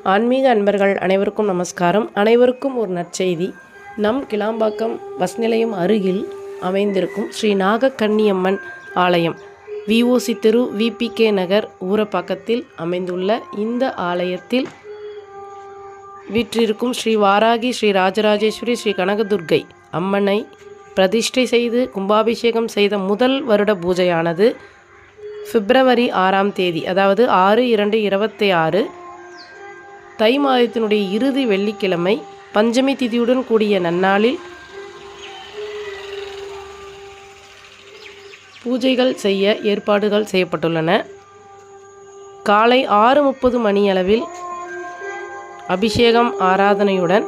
ஆன்மீக அன்பர்கள் அனைவருக்கும் நமஸ்காரம். அனைவருக்கும் ஒரு நற்செய்தி. நம் கிளாம்பாக்கம் பஸ் நிலையம் அருகில் அமைந்திருக்கும் ஸ்ரீ நாகக்கன்னியம்மன் ஆலயம், விஓசி தெரு, விபிகே நகர், ஊரப்பாக்கத்தில் அமைந்துள்ள இந்த ஆலயத்தில் வீற்றிருக்கும் ஸ்ரீ வாராகி, ஸ்ரீ ராஜராஜேஸ்வரி, ஸ்ரீ கனகதுர்க்கை அம்மனை பிரதிஷ்டை செய்து கும்பாபிஷேகம் செய்த முதல் வருட பூஜையானது பிப்ரவரி 6ஆம் தேதி, அதாவது 6/2/26 தை மாதத்தினுடைய இறுதி வெள்ளிக்கிழமை பஞ்சமி திதியுடன் கூடிய நன்னாளில் பூஜைகள் செய்ய ஏற்பாடுகள் செய்யப்பட்டுள்ளன. காலை 6:30 மணியளவில் அபிஷேகம் ஆராதனையுடன்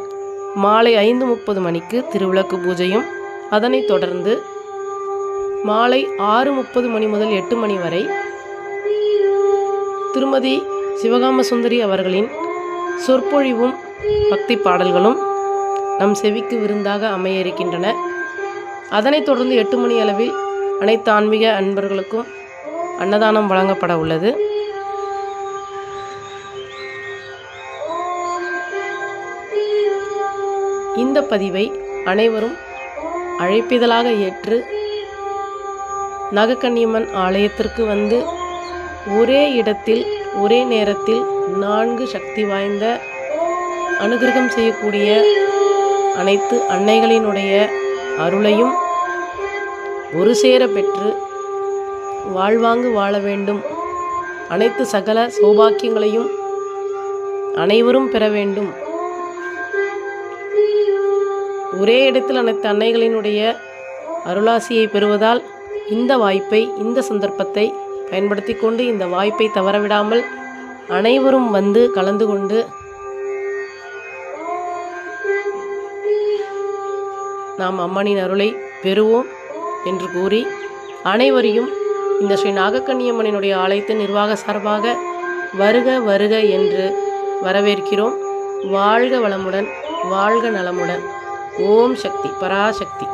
மாலை 5:30 மணிக்கு திருவிளக்கு பூஜையும், அதனைத் தொடர்ந்து மாலை 6:30 மணி முதல் 8 மணி வரை திருமதி சிவகாம சுந்தரி அவர்களின் சொற்பொழிவும் பக்தி பாடல்களும் நம் செவிக்கு விருந்தாக அமைய இருக்கின்றன. அதனைத் தொடர்ந்து 8 மணி அளவில் அனைத்து ஆன்மீக அன்பர்களுக்கும் அன்னதானம் வழங்கப்பட உள்ளது. இந்த பதிவை அனைவரும் அழைப்பிதழாக ஏற்று நாகக்கன்னியம்மன் ஆலயத்திற்கு வந்து ஒரே இடத்தில் ஒரே நேரத்தில் 4 சக்தி வாய்ந்த அனுகிரகம் செய்யக்கூடிய அனைத்து அன்னைகளினுடைய அருளையும் ஒரு சேர பெற்று வாழ்வாங்கு வாழ வேண்டும், அனைத்து சகல சௌபாக்கியங்களையும் அனைவரும் பெற வேண்டும், ஒரே இடத்தில் அனைத்து அன்னைகளினுடைய அருளாசியை பெறுவதால் இந்த வாய்ப்பை, இந்த சந்தர்ப்பத்தை பயன்படுத்தி கொண்டு இந்த வாய்ப்பை தவறவிடாமல் அனைவரும் வந்து கலந்து கொண்டு நாம் அம்மனின் அருளை பெறுவோம் என்று கூறி அனைவரையும் இந்த ஸ்ரீ நாகக்கன்னியம்மனினுடைய ஆலயத்தின் நிர்வாக சார்பாக வருக வருக என்று வரவேற்கிறோம். வாழ்க வளமுடன், வாழ்க நலமுடன். ஓம் சக்தி, பராசக்தி.